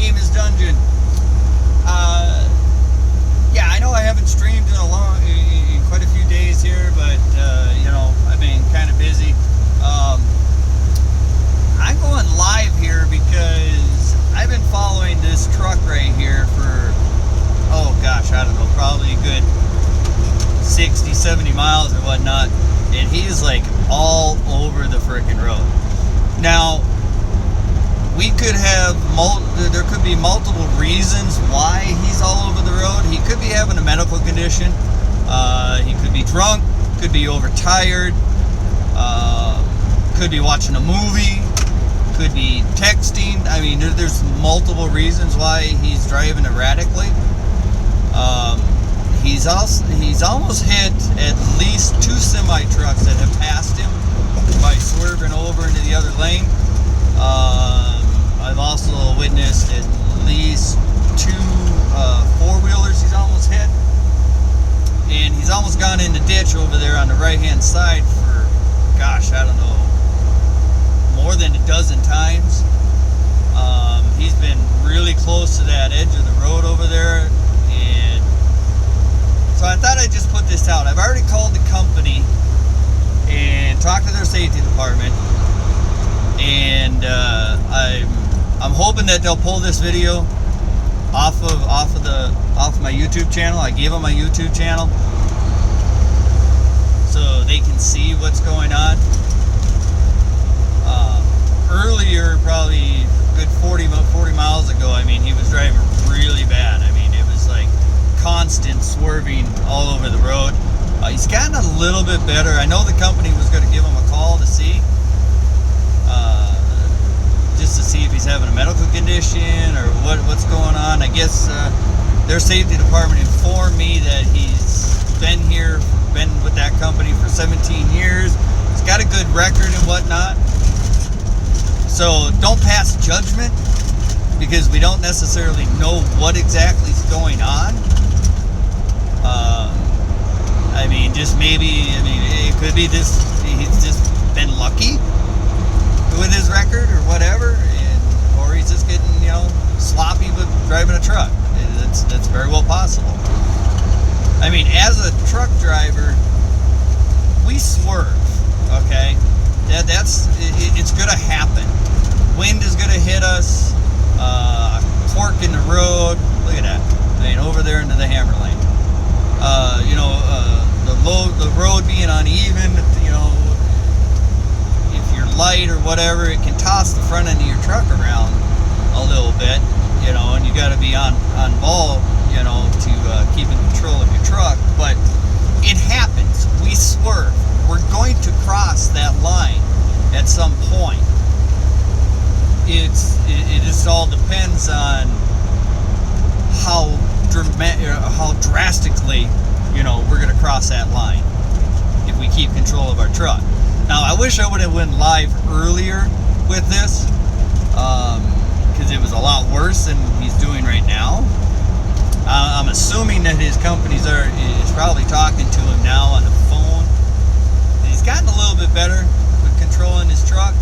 Demon's Dungeon. Yeah, I know I haven't streamed in quite a few days here, but I've been kind of busy. I'm going live here because I've been following this truck right here for, oh gosh, I don't know, probably a good 60, 70 miles or whatnot, and he's like all over the frickin' road. Now, we could have, there could be multiple reasons why he's all over the road. He could be having a medical condition. He could be drunk, could be overtired, could be watching a movie, could be texting. I mean, there's multiple reasons why he's driving erratically. He's almost hit at least 2 semi trucks that have passed him by swerving over into the other lane. I've also witnessed at least 2 4-wheelers he's almost hit. And he's almost gone in the ditch over there on the right-hand side for, gosh, I don't know, more than a dozen times. He's been really close to that edge of the road over there. And so I thought I'd just put this out. I've already called the company and talked to their safety department. And I'm hoping that they'll pull this video off of my YouTube channel. I gave them my YouTube channel so they can see what's going on. Earlier, probably a good 40 miles ago, I mean, he was driving really bad. I mean, it was like constant swerving all over the road. He's gotten a little bit better. I know the company was going to give him a call to see. Just to see if he's having a medical condition or what's going on. I guess their safety department informed me that he's been with that company for 17 years. He's got a good record and whatnot. So don't pass judgment because we don't necessarily know what exactly is going on. I mean, just maybe, it could be he's just been lucky with his record or whatever, or he's just getting, sloppy with driving a truck. That's very well possible. I mean, as a truck driver, we swerve, okay? It's gonna happen. Wind is gonna hit us, fork in the road. Look at that. I mean, over there into the hammer lane. The road being uneven, light or whatever, it can toss the front end of your truck around a little bit, and you got to be on ball, to keep in control of your truck. But it happens. We swerve. We're going to cross that line at some point. It just all depends on how drastically, we're going to cross that line if we keep control of our truck. Now, I wish I would have went live earlier with this, because it was a lot worse than he's doing right now. I'm assuming that his company is probably talking to him now on the phone. He's gotten a little bit better with controlling his truck.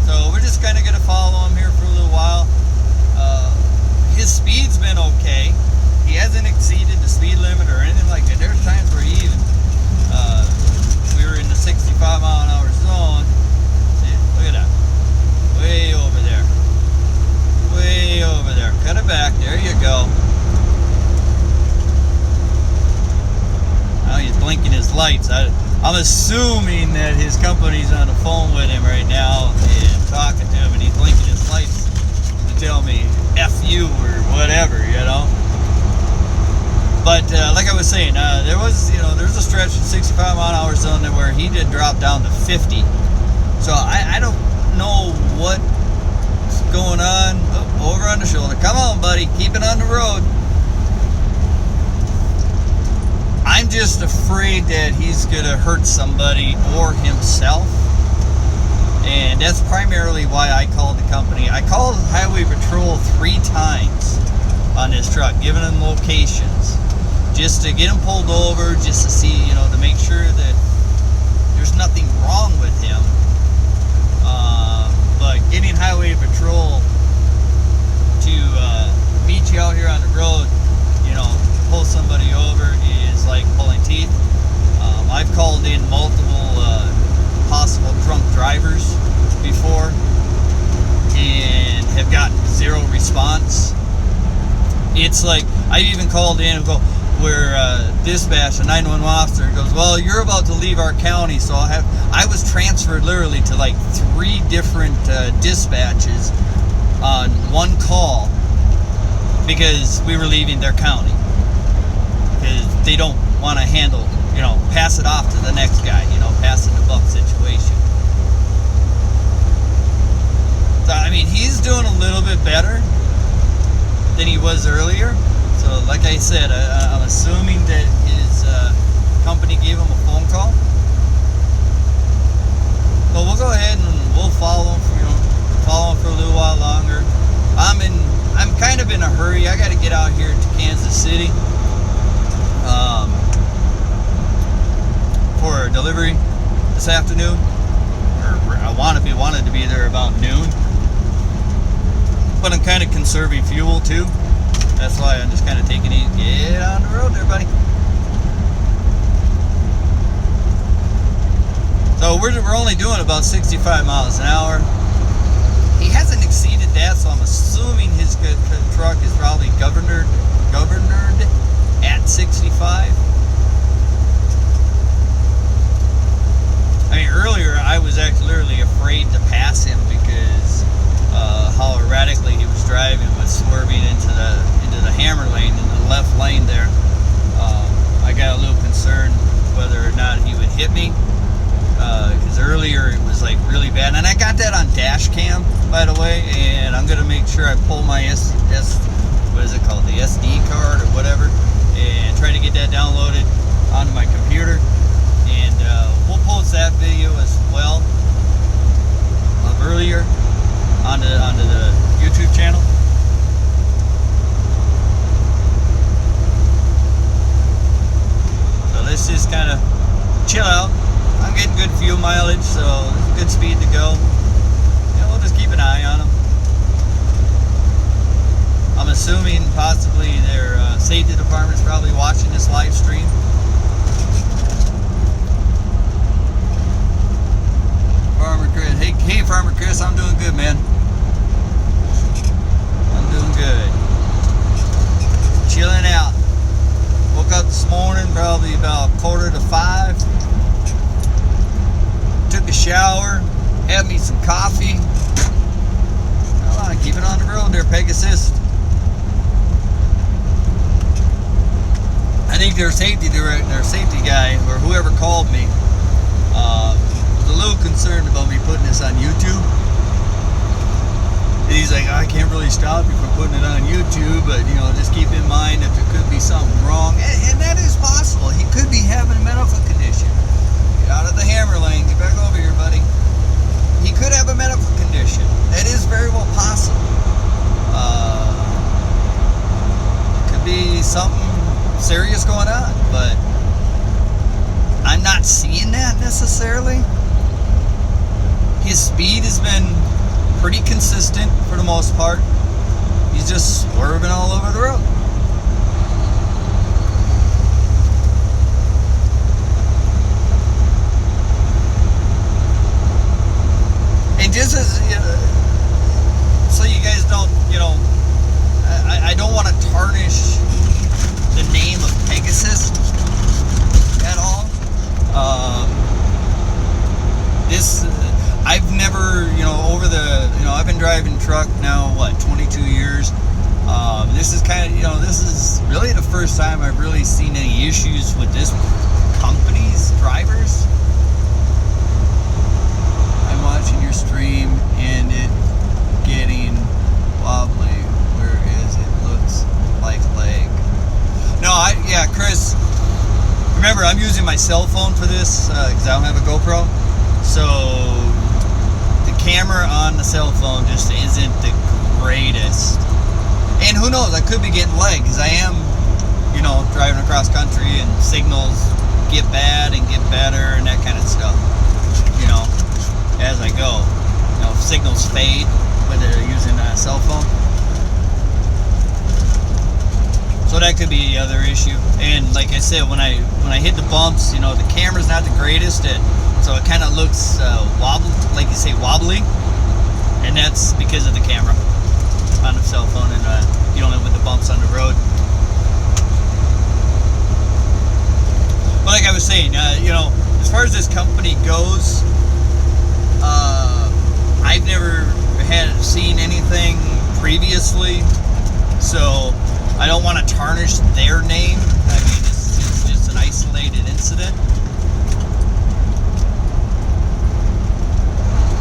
So we're just kind of going to follow him here for a little while. His speed's been okay. He hasn't exceeded the speed limit or anything like that. There's times where we were in the 65 mile an hour zone. See, look at that. Way over there. Way over there. Cut it back. There you go. Now he's blinking his lights. I'm assuming that his company's on the phone with him right now and talking to him, and he's blinking his lights to tell me F you or whatever, But like I was saying, there's a stretch in 65 mile an hour zone where he did drop down to 50. So I don't know what's going on. Oh, over on the shoulder. Come on, buddy. Keep it on the road. I'm just afraid that he's going to hurt somebody or himself. And that's primarily why I called the company. I called Highway Patrol 3 times on this truck, giving them locations, just to get him pulled over, just to see, to make sure that there's nothing wrong with him. But it's like I even called in and go where dispatch, a 911 officer goes, well, you're about to leave our county, so I was transferred literally to like 3 different dispatches on one call because we were leaving their county because they don't want to handle, pass it off to the next guy, passing the buck situation. So, I mean, he's doing a little bit better than he was earlier. So, like I said, I'm assuming that his company gave him a phone call. But we'll go ahead and we'll follow him for a little while longer. I'm kind of in a hurry. I got to get out here to Kansas City for a delivery this afternoon. Or I wanted to be there about noon. But I'm kind of conserving fuel too. That's why I'm just kind of taking it. Get on the road there, buddy. So we're only doing about 65 miles an hour. He hasn't exceeded that, so I'm assuming his truck is probably governed at 65. I mean, earlier I was actually literally afraid to pass him because how erratically he was driving, with swerving into the hammer lane, in the left lane there. I got a little concerned whether or not he would hit me, because earlier it was like really bad, and I got that on dash cam, by the way, and I'm gonna make sure I pull my what is it called, the SD card or whatever, and try to get that downloaded onto my computer, and we'll post that video as well of earlier onto the YouTube channel. So let's just kind of chill out. I'm getting good fuel mileage, so good speed to go. We'll just keep an eye on them. I'm assuming possibly their safety department's probably watching this live stream. Farmer Chris, hey Farmer Chris, I'm doing good, man. I'm doing good. Chilling out. Woke up this morning probably about 4:45. Took a shower, had me some coffee. Come on, keep it on the road there, Pegasus. I think their safety guy, or whoever called me, was a little concerned about me putting this on YouTube. And he's like, I can't really stop you from putting it on YouTube, but just keep in mind that there could be something wrong. And that is possible. He could be having a medical condition. Get out of the hammer lane. Get back over here, buddy. He could have a medical condition. That is very well possible. Could be something serious going on, but I'm not seeing that necessarily. His speed has been pretty consistent for the most part. He's just swerving all over the road. And just as so you guys don't, I don't want to tarnish the name of Pegasus at all. I've never, over the, I've been driving truck now, 22 years. This is this is really the first time I've really seen any issues with this company's drivers. I'm watching your stream and it getting wobbly. Where is it? Looks like lag. No, Chris, remember I'm using my cell phone for this because I don't have a GoPro. So the camera on the cell phone just isn't the greatest. And who knows, I could be getting lag because I am, driving across country and signals get bad and get better and that kind of stuff, as I go. Signals fade when they're using a cell phone. So that could be the other issue. And like I said, when I hit the bumps, the camera's not the greatest, so it kind of looks wobbly, like you say, wobbly, and that's because of the camera on the cell phone and with the bumps on the road. But like I was saying, you know, as far as this company goes, I've never seen anything previously, so I don't want to tarnish their name. I mean, it's just an isolated incident.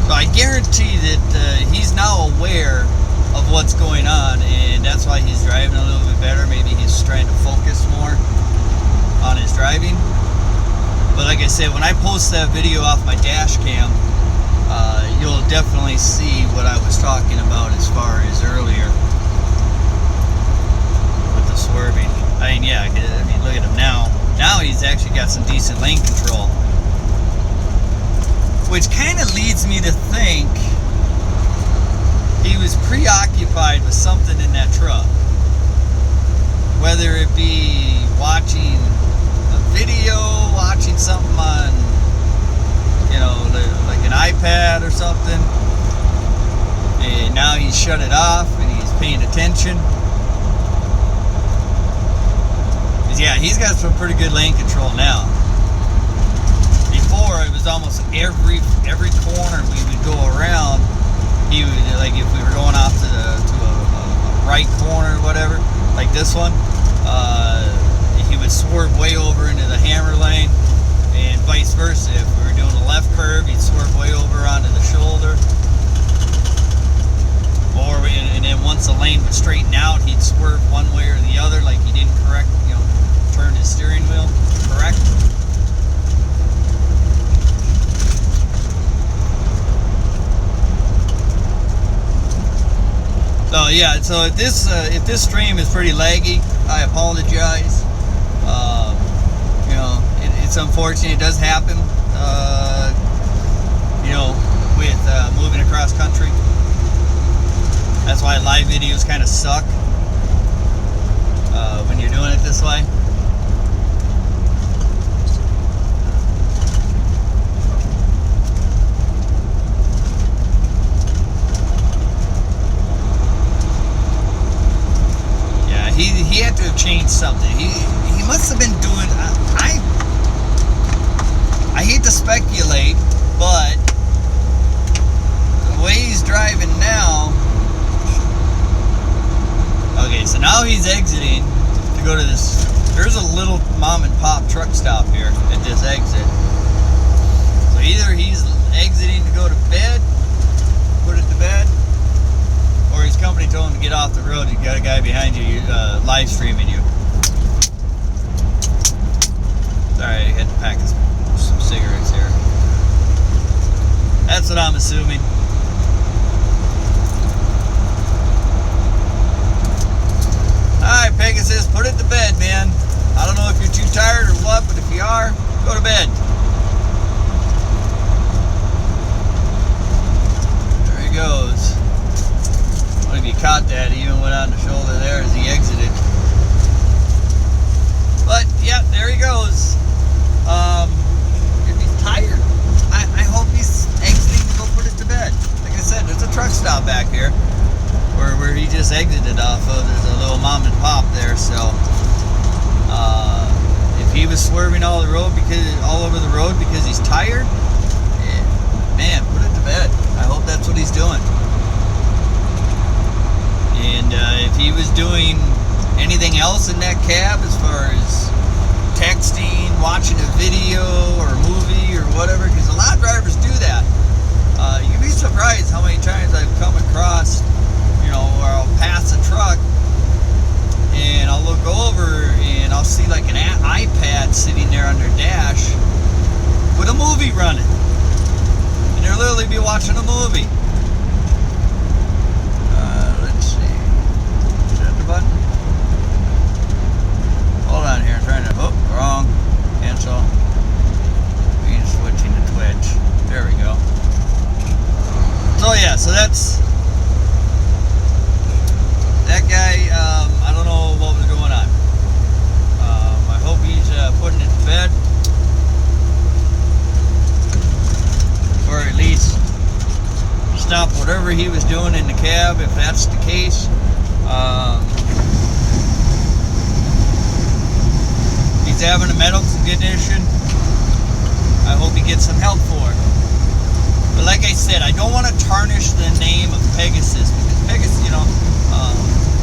So I guarantee that he's now aware of what's going on, and that's why he's driving a little bit better. Maybe he's trying to focus more on his driving. But like I said, when I post that video off my dash cam, you'll definitely see what I was talking about as far as earlier with the swerving. I mean, yeah, look at him now. Now he's actually got some decent lane control, which kind of leads me to think he was preoccupied with something in that truck, whether it be watching a video, watching something on, you know, like an iPad or something, and now he's shut it off and he's paying attention. Yeah, he's got some pretty good lane control now. Before, it was almost every corner we would go around, he would, like if we were going off to a right corner or whatever, like this one, he would swerve way over into the hammer lane, and vice versa. If we were doing a left curve, he'd swerve way over onto the shoulder. And then once the lane would straighten out, he'd swerve one way or the other, like he didn't correct, you know, turn his steering wheel correct. So yeah, so if this stream is pretty laggy, I apologize. You know, it's unfortunate. It does happen. You know, with moving across country. That's why live videos kind of suck when you're doing it this way. Yeah, he had to have changed something. He must have been doing. I hate to speculate, but the way he's driving now. Okay, so now he's exiting to go to this. There's a little mom and pop truck stop here at this exit. So either he's exiting to go to bed, put it to bed, or his company told him to get off the road. You got a guy behind you, live streaming you. Sorry, I had to pack some cigarettes here. That's what I'm assuming. Alright, Pegasus, put it to bed, man. I don't know if you're too tired or what, but if you are, go to bed. There he goes. What if you caught that? He even went on the shoulder there as he exited. But, yeah, there he goes. If he's tired, I hope he's exiting to go put it to bed. Like I said, there's a truck stop back here. Where he just exited off of. There's a little mom and pop there, so if he was swerving all over the road because he's tired, man, put it to bed. I hope that's what he's doing. And if he was doing anything else in that cab, as far as texting, watching a video or movie or whatever, because a lot of drivers do that. You'd be surprised how many times I've come across, you know, where I'll pass a truck and I'll look over and I'll see like an iPad sitting there on their dash with a movie running, and they'll literally be watching a movie. Let's see, is that the button? Hold on here, I'm trying to, wrong, cancel, switching to Twitch, there we go. So yeah, so that's that guy. I don't know what was going on. I hope he's putting it to bed, or at least stop whatever he was doing in the cab, if that's the case. He's he's having a medical condition. I hope he gets some help for it. But like I said, I don't want to tarnish the name of Pegasus, because Pegasus,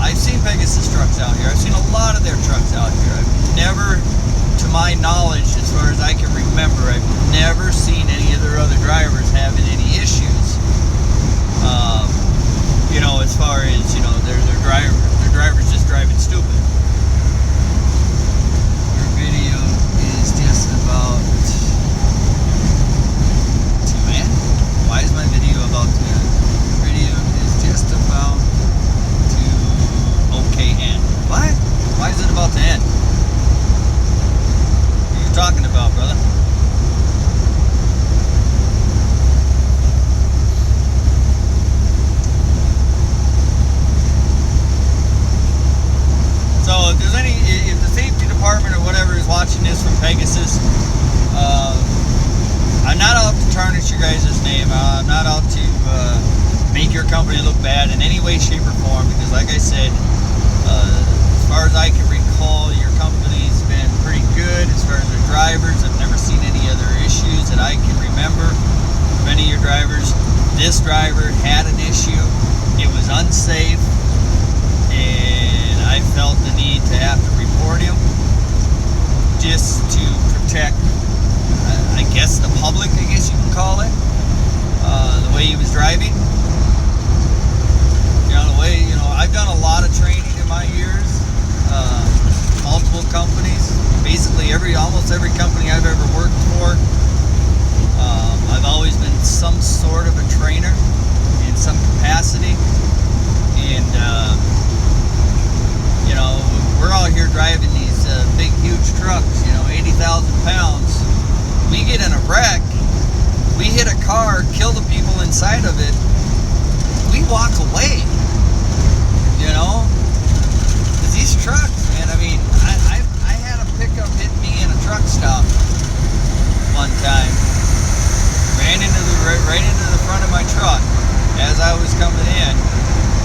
I've seen Pegasus trucks out here. I've seen a lot of their trucks out here. I've never, to my knowledge, as far as I can remember, I've never seen any of their other drivers having any issues. As far as, their drivers just driving stupid. Your video is just about to end? Why is my video about to end? Your video is just about to end. What? Why is it about to end? What are you talking about, brother? So if the safety department or whatever is watching this from Pegasus, I'm not out to tarnish your guys' name. I'm not out to make your company look bad in any way, shape, or form, because like I said, as far as I can recall, your company's been pretty good as far as their drivers. I've never seen any other issues that I can remember from any of your drivers. This driver had an issue. It was unsafe, and I felt the need to have to report him just to protect, I guess, the public, I guess you can call it, the way he was driving. I've done a lot of training in my years, multiple companies, basically almost every company I've ever worked for. I've always been some sort of a trainer in some capacity, and we're out here driving these big, huge trucks, 80,000 pounds. We get in a wreck, we hit a car, kill the people inside of it, we walk away, because these trucks, man, I had a pickup hit me in a truck stop one time, ran right into the front of my truck as I was coming in,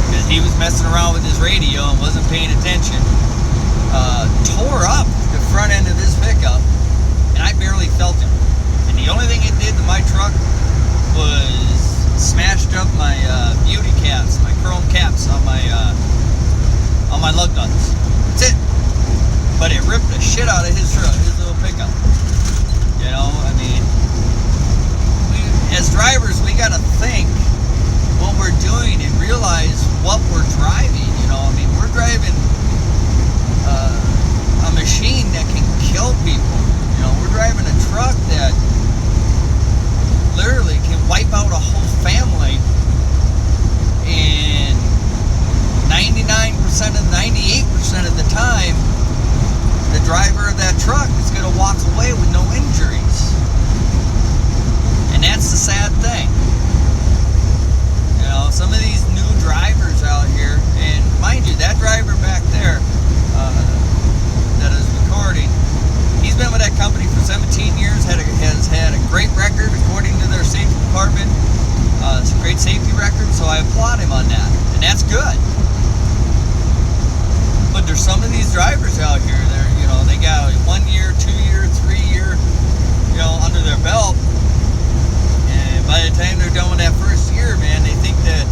because he was messing around with his radio and wasn't paying attention. Tore up the front end of his pickup, and I barely felt him. And the only thing it did to my truck was smashed up my beauty caps, my chrome caps on my lug nuts. That's it. But it ripped the shit out of his truck, his little pickup. As drivers, we gotta think what we're doing and realize what we're driving. We're driving a machine that can kill people. We're driving a truck that literally can wipe out a whole family, and 99% of 98% of the time, the driver of that truck is going to walk away with no injuries. And that's the sad thing. Some of these new drivers out here, and mind you, that driver back there that is recording, he's been with that company for 17 years, has had a great record according to their safety department. It's a great safety record, so I applaud him on that, and that's good. But there's some of these drivers out here, they got 1 year, 2 year, 3 year, under their belt, and by the time they're done with that first year, man, they think that,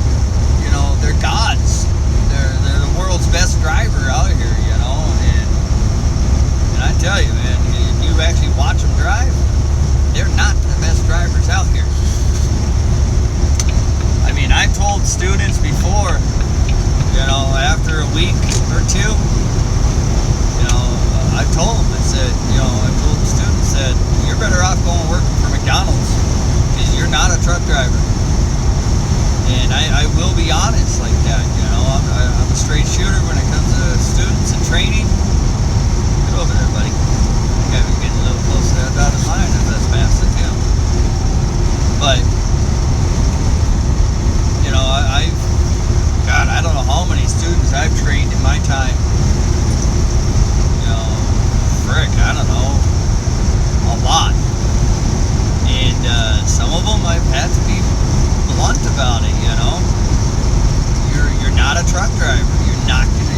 they're gods. They're the world's best driver out here, and I tell you, man, if you actually watch them drive, they're not the best drivers out here. I've told students before, after a week or two, I've told them, I've told the students that you're better off going working for McDonald's, because you're not a truck driver. And I will be honest like that, I'm a straight shooter when it comes to students and training. Get over there, buddy. I think I'm getting a little close to that dotted line as that's fast as him. But, I don't know how many students I've trained in my time. I don't know, a lot. And some of them I've had to be blunt about it, You're not a truck driver. You're not gonna.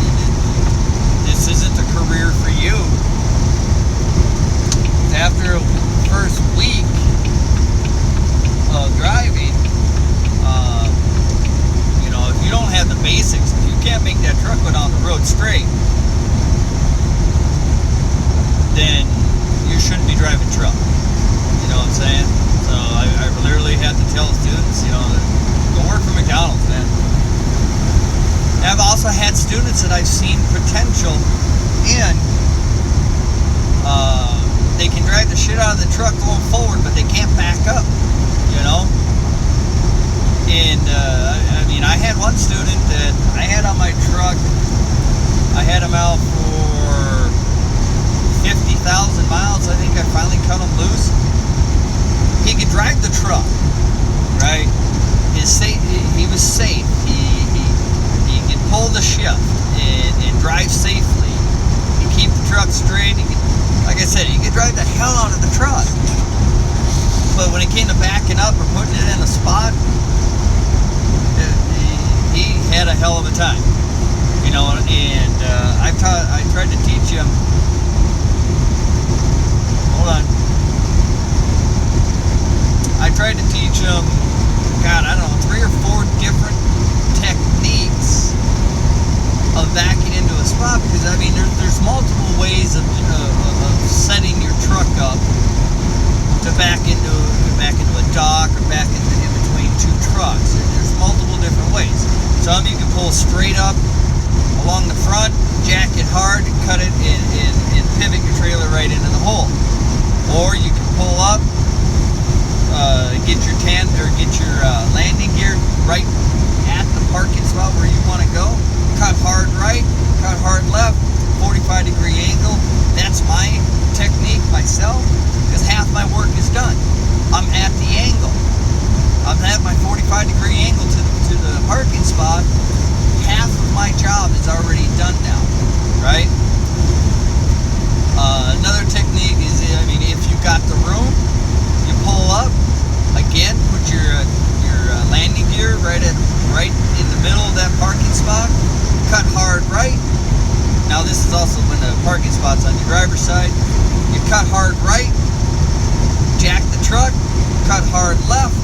This isn't a career for you. that I've seen potential in, they can drive the shit out of the truck going forward, but they can't back up, you know? And, I mean, I had one student that I had on my truck. I had him out for 50,000 miles. I think I finally cut him loose. He could drive the truck, right? He was safe. He could pull the shift and drive safely. He could keep the truck straight. Like I said, he could drive the hell out of the truck. But when it came to backing up or putting it in a spot, he had a hell of a time, you know. And I tried to teach him. Hold on. I tried to teach him, God, I don't know, 3 or 4 different techniques of backing into a spot, because I mean, there's multiple ways of setting your truck up to back into a dock or back in between 2 trucks. There's multiple different ways. Some you can pull straight up along the front, jack it hard, and cut it and pivot your trailer right into the hole. Or you can pull up, get your landing gear right at the parking spot where you want to go. Cut hard right, cut hard left, 45-degree angle. That's my technique myself, because half my work is done. I'm at the angle. I'm at my 45-degree angle to the parking spot. Half of my job is already done now, right? Another technique is, I mean, if you got the room, you pull up. Again, put your landing gear right in the middle of that parking spot. Cut hard right. Now this is also when the parking spot's on your driver's side. You cut hard right, jack the truck, cut hard left,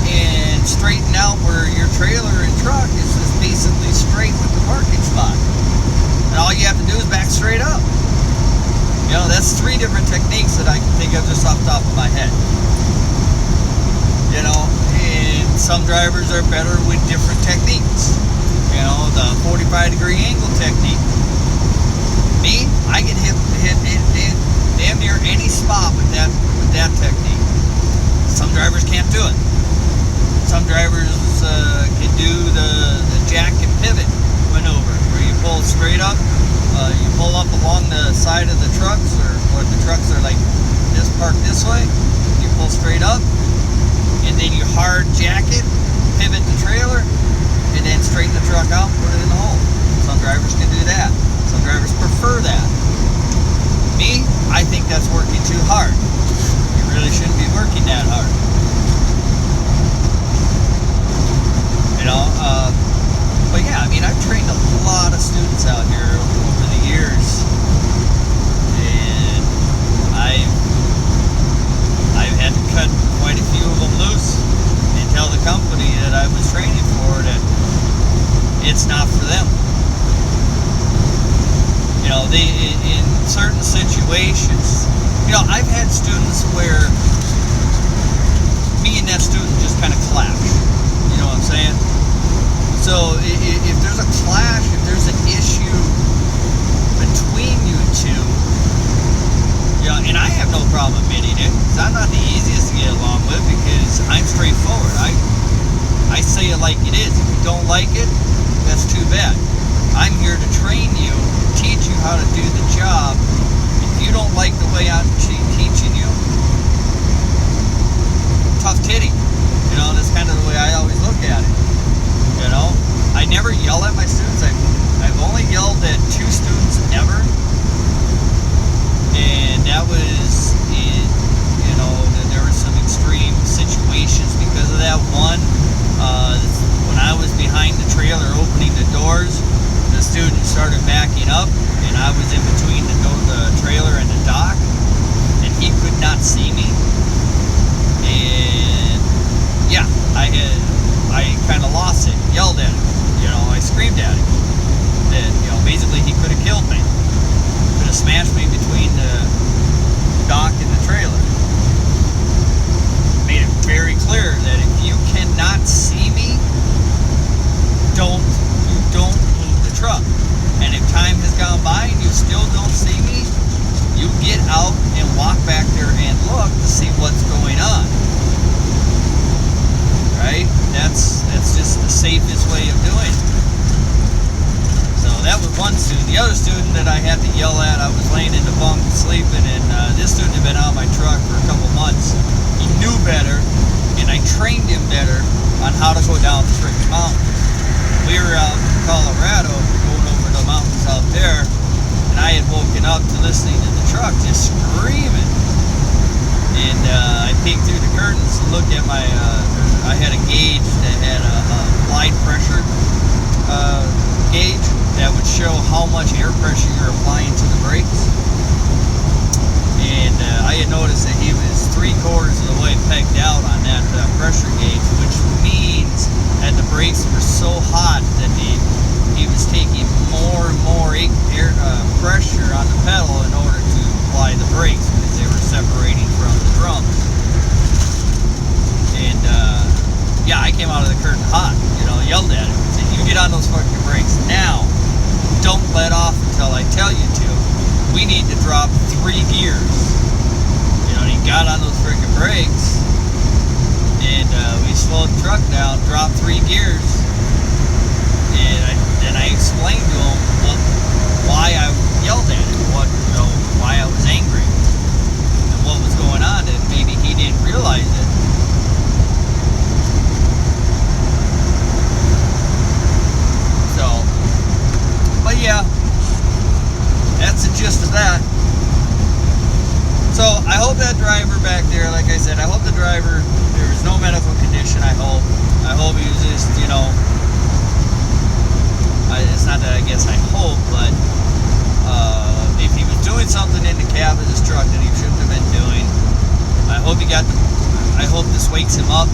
and straighten out where your trailer and truck is just basically straight with the parking spot. And all you have to do is back straight up. You know, that's 3 different techniques that I can think of just off the top of my head. You know, and some drivers are better with different techniques. You know, the 45-degree angle technique. Me, I can hit damn near any spot with that technique. Some drivers can't do it. Some drivers can do the jack and pivot maneuver, where you pull straight up. You pull up along the side of the trucks, or the trucks are like this, parked this way. You pull straight up, and then you hard jack it, pivot the trailer, and then straighten the truck out and put it in the hole. Some drivers can do that. Some drivers prefer that. Me, I think that's working too hard. You really shouldn't be working that hard. You know, but yeah, I mean, I've trained a lot of students out here over the years, and I've had to cut quite a few of them loose and tell the company that I was training for that it's not for them. You know, in certain situations, you know, I've had students where me and that student just kind of clash. You know what I'm saying? So if there's a clash, if there's an issue between you two, you know, and I have no problem admitting it, because I'm not the easiest to get along with, because I'm straightforward. I say it like it is. If you don't like it, that's too bad. I'm here to train you, teach you how to do the job. If you don't like the way I'm teaching you, tough titty. You know, that's kind of the way I always look at it. You know, I never yell at my students. I've only yelled at 2 students ever, and that was in, you know, there were some extreme situations because of that. One, when I was behind the trailer opening the doors, the student started backing up, and I was in between the trailer and the dock, and he could not see me. And yeah, I kind of lost it, yelled at him, you know, I screamed at him that, you know, basically he could have killed me, could have smashed me between the dock and the trailer. Made it very clear that if you cannot see me, don't move the truck. And with one student. The other student that I had to yell at, I was laying in the bunk sleeping, and this student had been on my truck for a couple months. He knew better, and I trained him better on how to go down the freaking mountain. We were out in Colorado, going over the mountains out there, and I had woken up to listening to the truck just screaming. And I peeked through the curtains and looked at my, I had a gauge that had a applied pressure gauge that would show how much air pressure you're applying to the brakes. And I had noticed that he was 3/4 of the way pegged out on that pressure gauge, which means that the brakes were so hot that he was taking more and more air pressure on the pedal in order to apply the brakes, because they were separating from the drums. And yeah, I came out of the curtain hot, yelled at him, said, "You get on those fucking brakes now. Don't let off until I tell you to. We need to drop 3 gears." He got on those freaking brakes, and we slowed the truck down, dropped 3 gears, and then I explained to him why I yelled at him, why I was angry, and what was going on, and maybe he didn't realize it. But yeah, that's the gist of that. So I hope that driver back there, like I said, I hope the driver, there was no medical condition, I hope he was just, it's not that I guess I hope, but if he was doing something in the cab of this truck that he shouldn't have been doing, I hope I hope this wakes him up.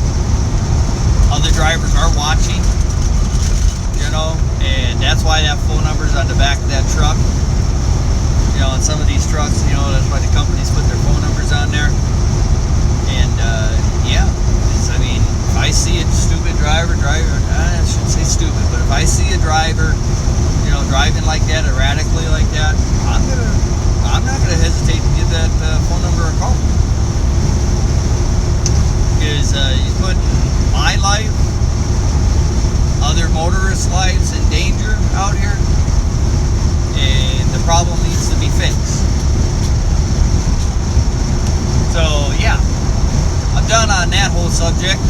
Other drivers are watching, and that's why that phone number's on the back of that truck. On some of these trucks, that's why the companies put their phone numbers on there. And yeah, if I see a stupid driver, I shouldn't say stupid, but if I see a driver, driving like that, erratically like that, I'm not gonna hesitate to give that phone number a call, because he's putting my life, other motorists' lives in danger out here, and the problem needs to be fixed. So yeah, I'm done on that whole subject.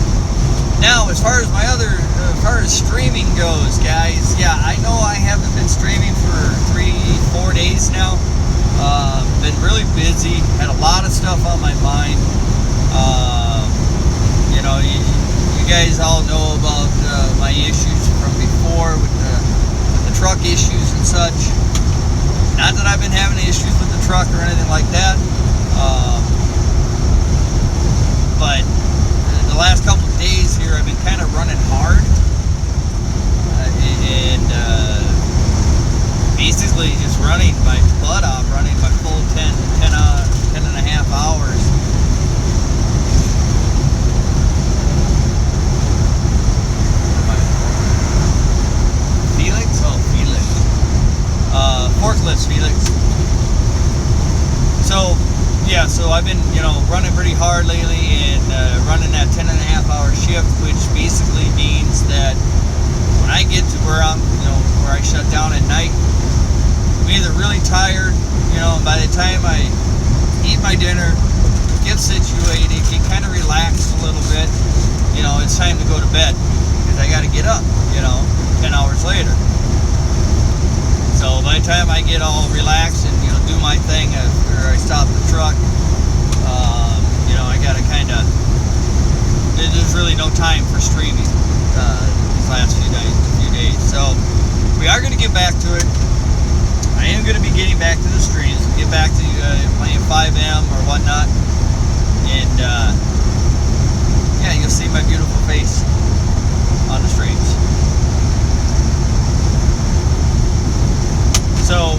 Now, as far as streaming goes, guys, yeah, I know I haven't been streaming for 3-4 days now. Been really busy, had a lot of stuff on my mind. You guys all know about my issues from before with the truck issues and such. Not that I've been having issues with the truck or anything like that, but the last couple of days here I've been kind of running hard, and basically just running my butt off, running my full 10 and a half hours. Forklifts, Felix. So I've been, running pretty hard lately, and running that 10 and a half hour shift, which basically means that when I get to where where I shut down at night, I'm either really tired, and by the time I eat my dinner, get situated, get kind of relaxed a little bit, it's time to go to bed, because I got to get up, 10 hours later. So by the time I get all relaxed and do my thing after I stop the truck, I gotta there's really no time for streaming these last few days. So we are gonna get back to it. I am gonna be getting back to the streams, get back to playing 5M or whatnot, and yeah, you'll see my beautiful face on the streams. So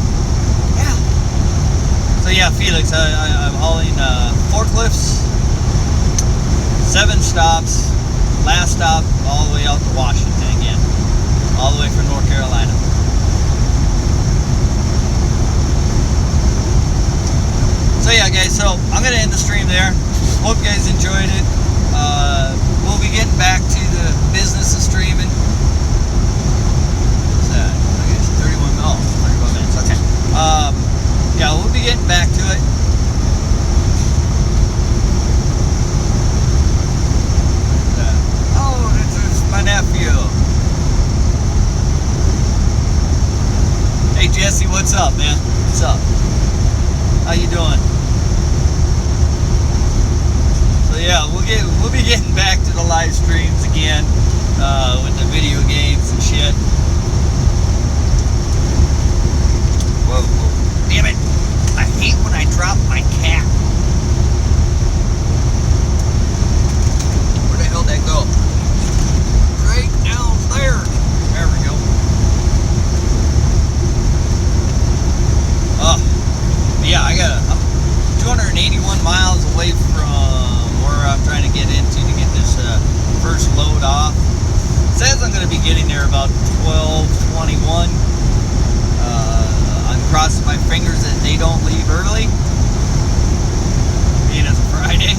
yeah, Felix, I'm hauling forklifts, 7 stops, last stop all the way out to Washington again, all the way from North Carolina. So yeah, guys, so I'm going to end the stream there. Hope you guys enjoyed it. We'll be getting back to the business of streaming. What's that? I guess 31 minutes. up, man? What's up? How you doing? So yeah, we'll be getting back to the live streams again with the video games and shit. Whoa, whoa. Damn it! I hate when I drop my cat. Where the hell did that go? Right down there. There we go. Yeah, I'm 281 miles away from where I'm trying to get into to get this first load off. It says I'm going to be getting there about 12:21. I'm crossing my fingers that they don't leave early, being it's a Friday.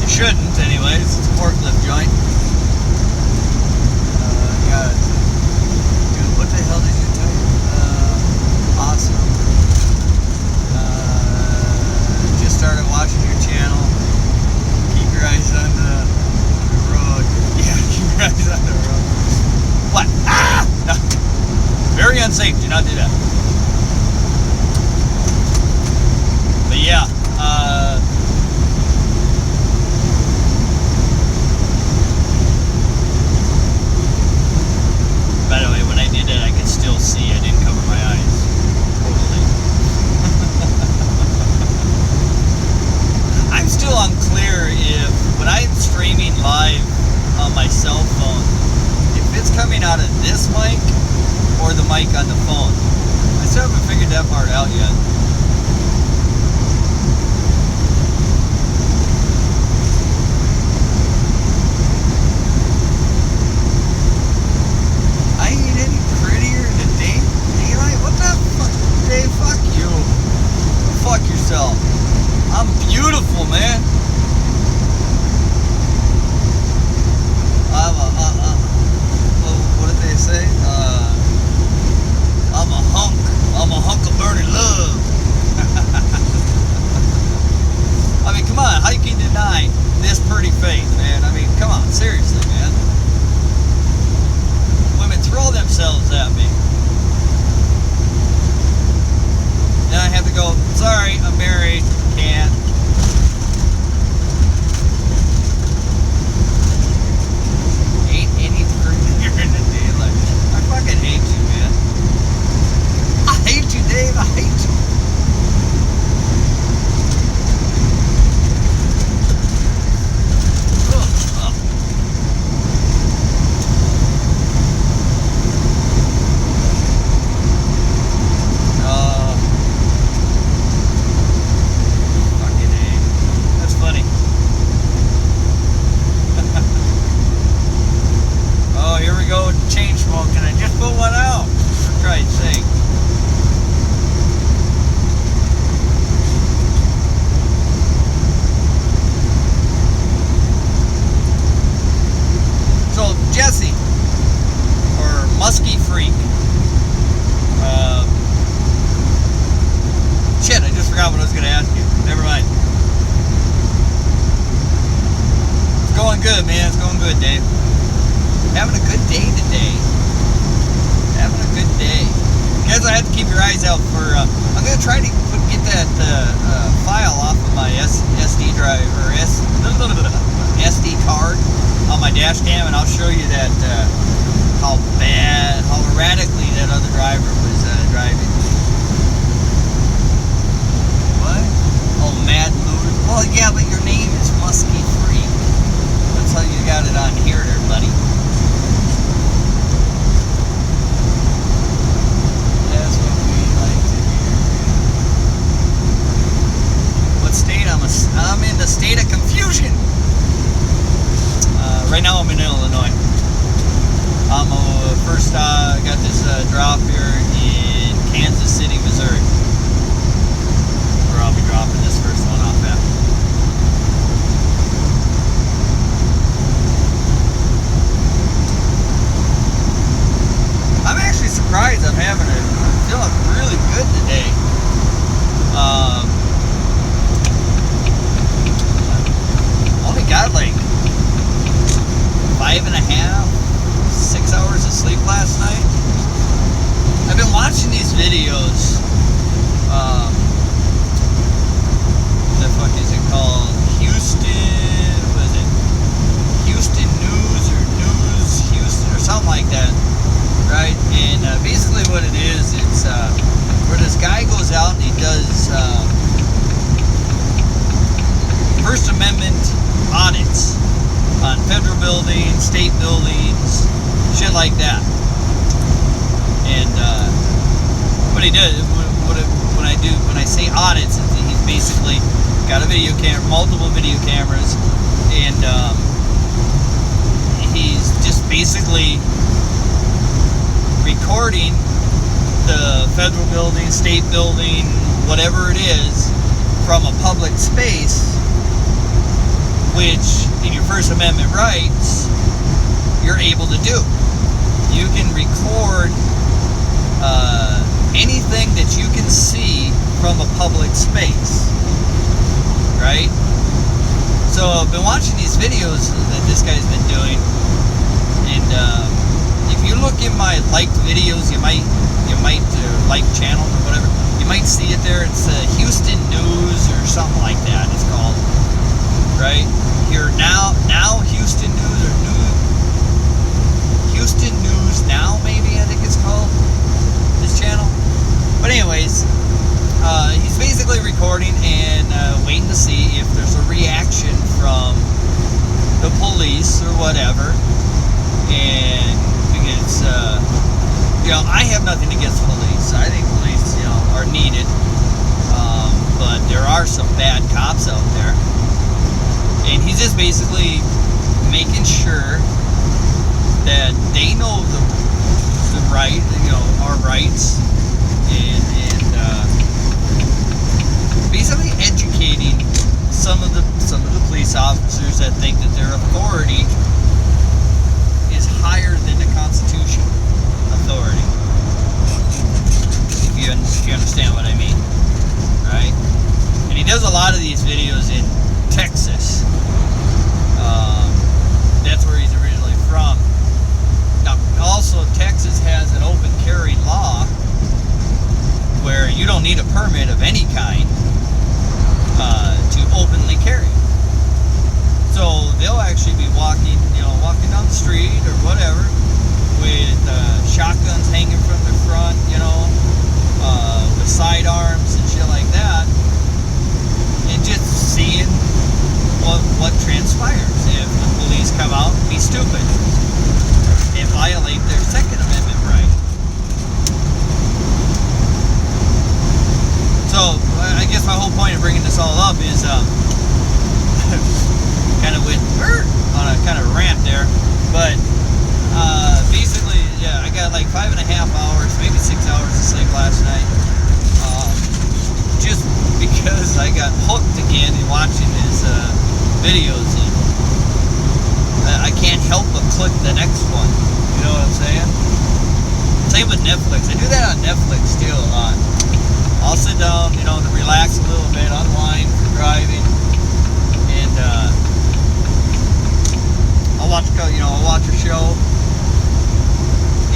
They shouldn't, anyways. It's a forklift joint. Dude, what the hell did you do? Awesome. Just started watching your channel. Keep your eyes on the road. Yeah, keep your eyes on the road. What? Ah! No. Very unsafe. Do not do that. But yeah, by the way, when I did that, I could still see. I didn't cover my eyes. Totally. I'm still unclear if, when I'm streaming live on my cell phone, if it's coming out of this mic or the mic on the phone. I still haven't figured that part out yet. I ain't any prettier than Dave. Daylight? What the fuck? Dave, fuck you. Fuck yourself. I'm beautiful, man. What did they say? I'm a hunk. I'm a hunk of burning love. I mean, come on. How you can deny this pretty face, man? I mean, come on. Seriously, man. Women throw themselves at me. Then I have to go, sorry, I'm married. Can't. Ain't any prettier in the daylight. I fucking hate you, man. I hate you, Dave. I hate you. watching these videos. The fuck is it called? Houston, was it Houston News or News Houston or something like that, right? And basically what it is, it's where this guy goes out and he does First Amendment audits on federal buildings, state buildings, shit like that. And what he does, when I say audits, he's basically got a video camera, multiple video cameras, and he's just basically recording the federal building, state building, whatever it is, from a public space, which in your First Amendment rights, you're able to do. You can record anything that you can see from a public space, right? So I've been watching these videos that this guy's been doing, and if you look in my liked videos, you might like channel or whatever, you might see it there. It's Houston News or something like that. It's called, right? Here now Houston News or Houston News Now, maybe I think it's called, this channel. But anyways, he's basically recording and waiting to see if there's a reaction from the police or whatever. And because I have nothing against police. I think police are needed, but there are some bad cops out there. And he's just basically making sure that they know the right, our rights, and basically educating some of the police officers that think that their authority is higher than the Constitution authority. If you understand what I mean, right? And he does a lot of these videos in Texas. That's where he's originally from. Now, also, Texas has an open carry law where you don't need a permit of any kind to openly carry. So they'll actually be walking down the street or whatever with shotguns hanging from the front, with sidearms and shit like that, and just seeing what transpires if the police come out and be stupid and violate their Second Amendment right. So I guess my whole point of bringing this all up is kind of went on a kind of rant there, but basically, yeah, I got like 5.5 hours, maybe 6 hours of sleep last night, just because I got hooked again in watching his videos, and I can't help but click the next one. You know what I'm saying? Same with Netflix. I do that on Netflix too a lot. I'll sit down, to relax a little bit, unwind for driving, and I'll watch a show,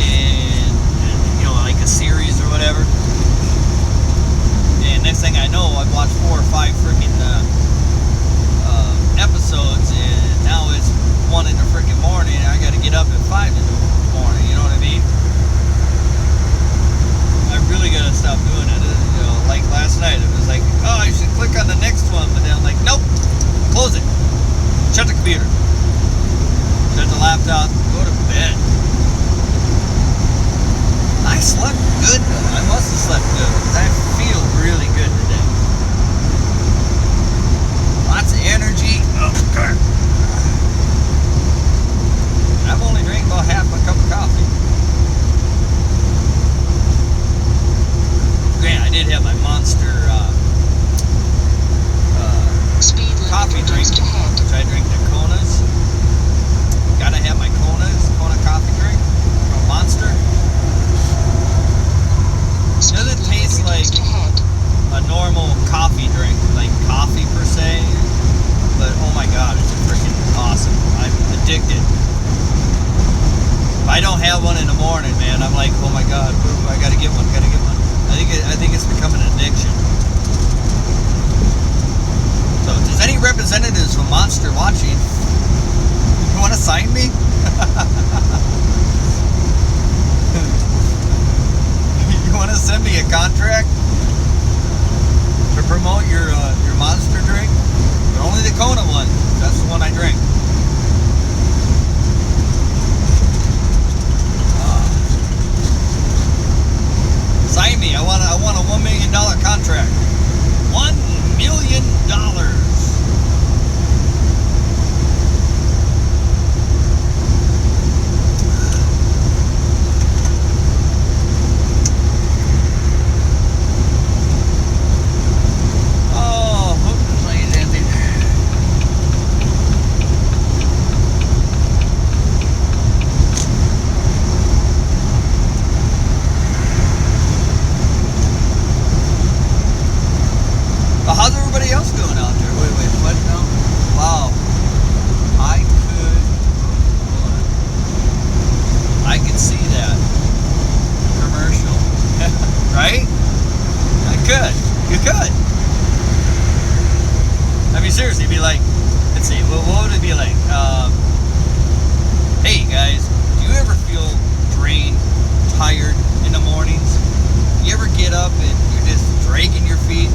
and like a series or whatever. And next thing I know, I've watched 4 or 5 freaking episodes, and now it's 1 in the freaking morning, and I got to get up at 5 in the morning. You know what I mean? I really got to stop doing it. Like last night, it was like, oh, I should click on the next one, but then I'm like, nope, close it, shut the computer, shut the laptop, go to bed. I slept good though. I must have slept good. I feel really good today. Lots of energy. Oh, God. I've only drank about half a cup I don't have one in the morning, man, I'm like, oh my God, I gotta get one, I think it's become an addiction. So, does any representatives from Monster watching? You want to sign me? You want to send me a contract to promote your Monster drink? But only the Kona one. That's the one I drink. Sign me. I want a $1 million contract. $1 million. How's everybody else doing out there? Wait, what now? Wow. I could see that commercial. Right? I could. You could. I mean, seriously, it'd be like, let's see, what would it be like? Hey guys, do you ever feel drained, tired in the mornings? You ever get up and you're just dragging your feet?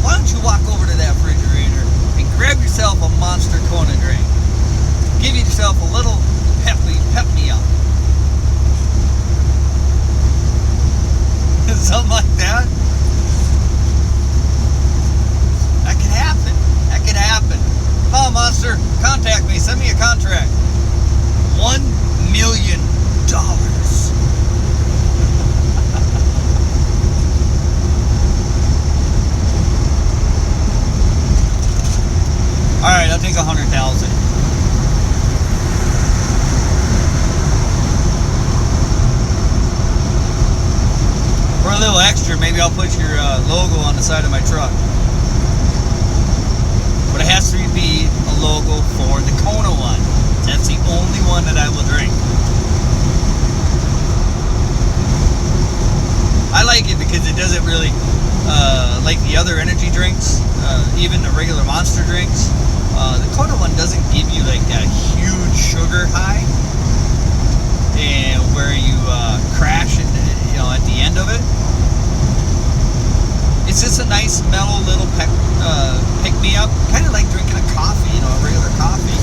Why don't you walk over to that refrigerator and grab yourself a Monster Kona drink? Give yourself a little pep me up. Something like that. That could happen. That could happen. Come on, Monster, contact me. Send me a contract. $1 million. All right, I'll take 100,000. For a little extra, maybe I'll put your logo on the side of my truck. But it has to be a logo for the Kona one. That's the only one that I will drink. I like it because it doesn't really, like the other energy drinks, even the regular Monster drinks. The Kona one doesn't give you like that huge sugar high, and where you crash it, at the end of it. It's just a nice mellow little pick me up, kind of like drinking a coffee, a regular coffee.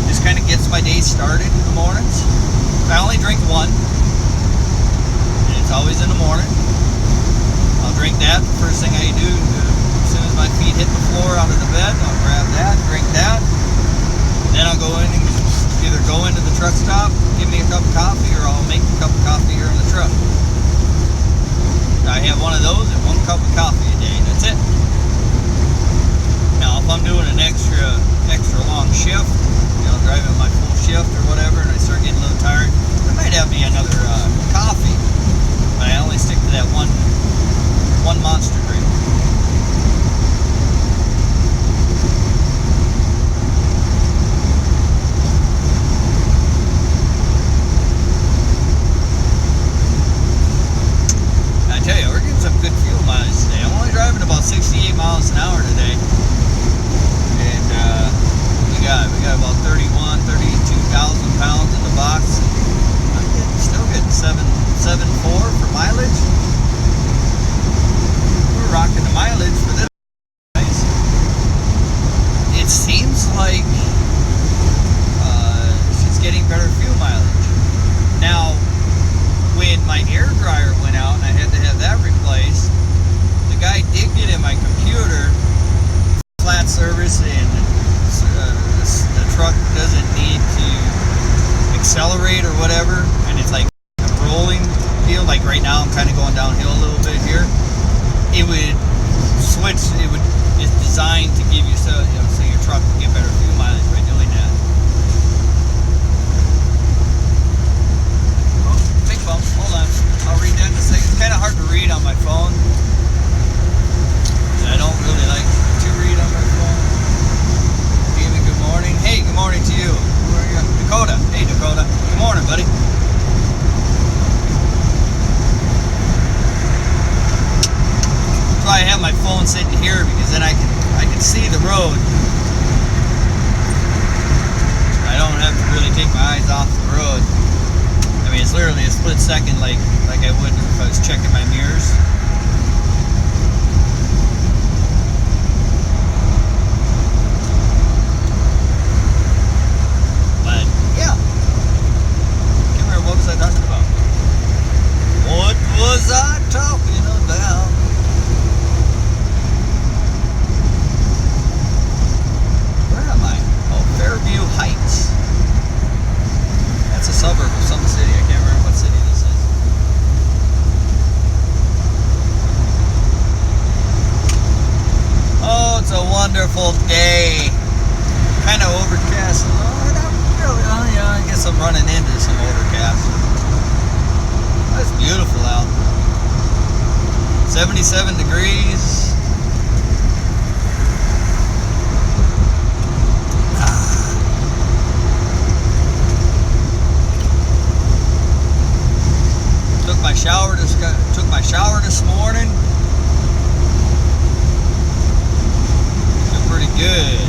Just kind of gets my day started in the mornings. I only drink one, and it's always in the morning. I'll drink that the first thing I do. As soon as my feet hit the floor out of the bed, I'll grab that, drink that. Then I'll go in and either go into the truck stop, give me a cup of coffee, or I'll make a cup of coffee here in the truck. I have one of those and 1 cup of coffee a day. That's it. Now, if I'm doing an extra long shift, driving my full shift or whatever, and I start getting a little tired, I might have me another coffee. But I only stick to that one Monster drink. I tell you, we're getting some good fuel mileage today. I'm only driving about 68 miles an hour today, and we got literally a split second, like I would if I was checking my mirrors. But yeah, can't remember what was I talking about. What was I talking about? Where am I? Oh, Fairview Heights. That's a suburb of some city. I can't remember what city this is. Oh, it's a wonderful day. Kind of overcast. Oh, not really. Oh, yeah, I guess I'm running into some overcast. It's beautiful out. 77 degrees. Took my shower this morning. Feel pretty good.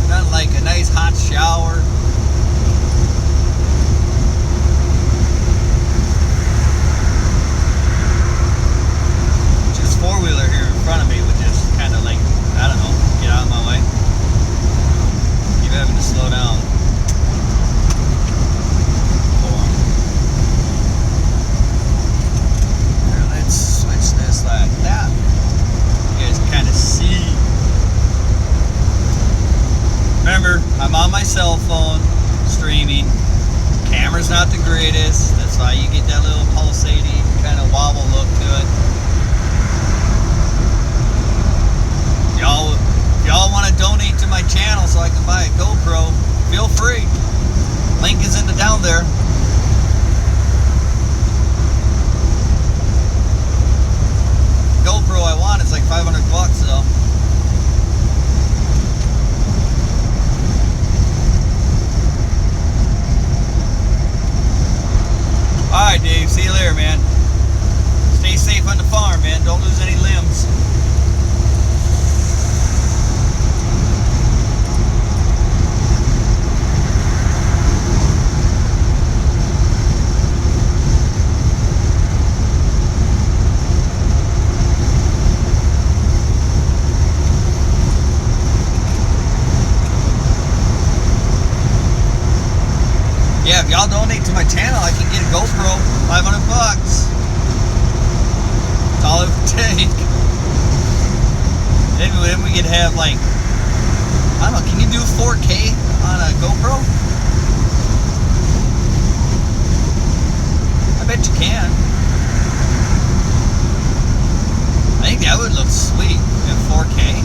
Nothing like a nice hot shower. Just four-wheeler here in front of me would just kind of like, I don't know, get out of my way. Keep having to slow down. Like that. You guys kind of see. Remember, I'm on my cell phone streaming. Camera's not the greatest. That's why you get that little pulsating kind of wobble look to it. Y'all want to donate to my channel so I can buy a GoPro, feel free. Link is in the down there. GoPro I want, it's like $500 though. Alright, Dave, see you later, man. Stay safe on the farm, man. Don't lose any limbs. Yeah, if y'all donate to my channel, I can get a GoPro, $500. That's all it would take. Then we could have like, I don't know, can you do 4K on a GoPro? I bet you can. I think that would look sweet in 4K.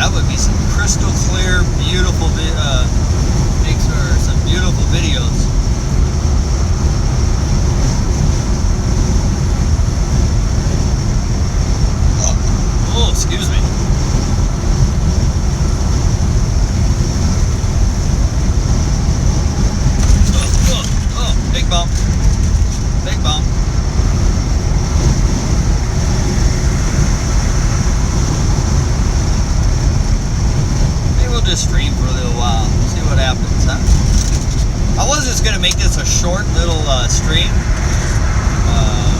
That would be some crystal clear, beautiful some beautiful videos. Oh, excuse me. Oh, big bump. Big bump. Just stream for a little while, see what happens, huh? I was just gonna make this a short little stream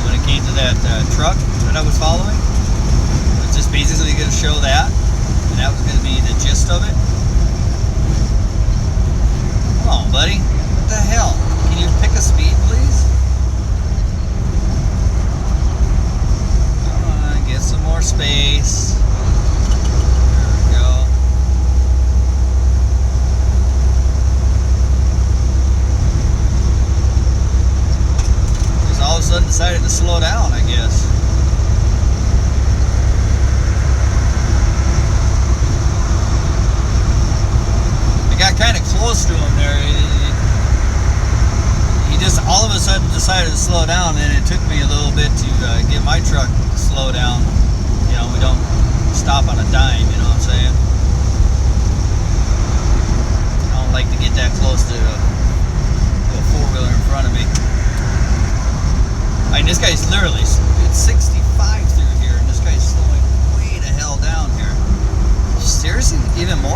when it came to that truck that I was following. I was just basically gonna show that, and that was gonna be the gist of it. Come on, buddy. What the hell? Can you pick a speed, please? Come on, get some more space. Decided to slow down, I guess. I got kind of close to him there. He just all of a sudden decided to slow down, and it took me a little bit to get my truck to slow down. You know, we don't stop on a dime, you know what I'm saying? I don't like to get that close to a four-wheeler in front of me. I mean, this guy's literally, it's 65 through here, and this guy's slowing way the hell down here. Seriously? Even more?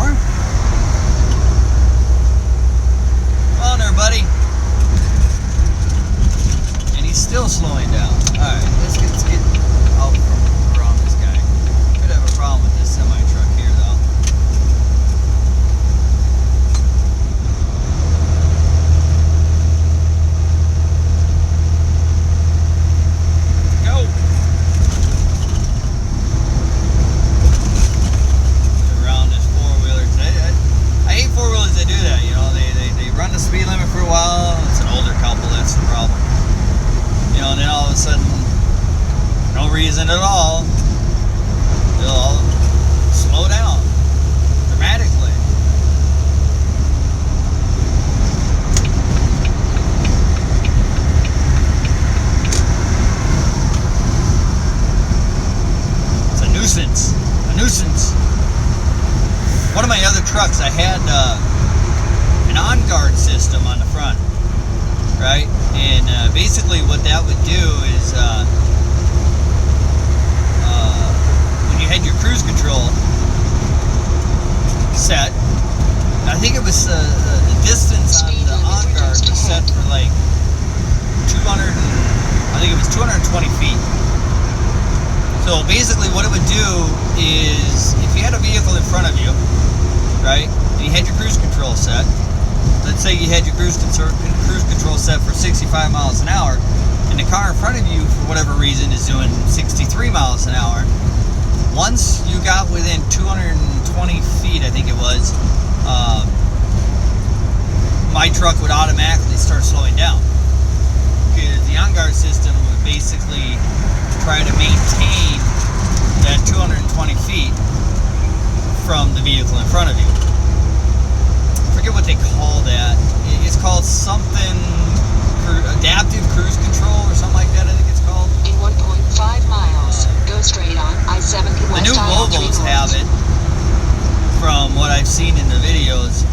then it'll slow down dramatically. It's a nuisance. One of my other trucks, I had an on-guard system on the front, right? And basically what that would do is when you had your cruise control set, I think it was the distance on the on-guard was set for like 220 feet. So basically what it would do is, if you had a vehicle in front of you, right, and you had your cruise control set, let's say you had your cruise control set for 65 miles an hour, and the car in front of you, for whatever reason, is doing 63 miles an hour. Once you got within 220 feet, I think it was, my truck would automatically start slowing down. Because the on-guard system would basically try to maintain that 220 feet from the vehicle in front of you. I forget what they call that. It's called something, adaptive cruise control or something like that, I think it's called. In 1.5 miles, go straight on I-70 West. The new Volvos have it, from what I've seen in the videos.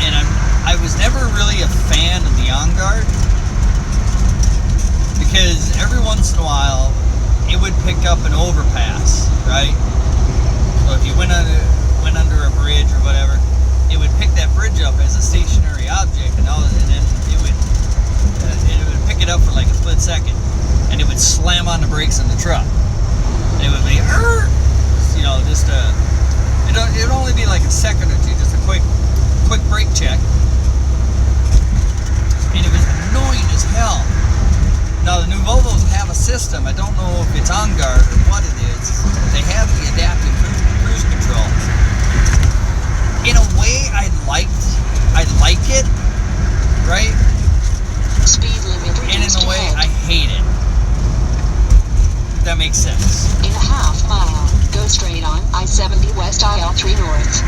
And I was never really a fan of the on-guard, because every once in a while it would pick up an overpass, right? So if you went under a bridge or whatever, it would pick that bridge up as a stationary object, and then it would pick it up for like a split second, and it would slam on the brakes in the truck. And it would be, it would only be like a second or two, just a quick brake check, and it was annoying as hell. Now the new Volvos have a system. I don't know if it's on guard or what it is. They have the adaptive cruise control. In a way, I like it, right? Speed limit reduced. And in a way, I hate it. That makes sense. In a half mile, go straight on I-70 West, IL3 North.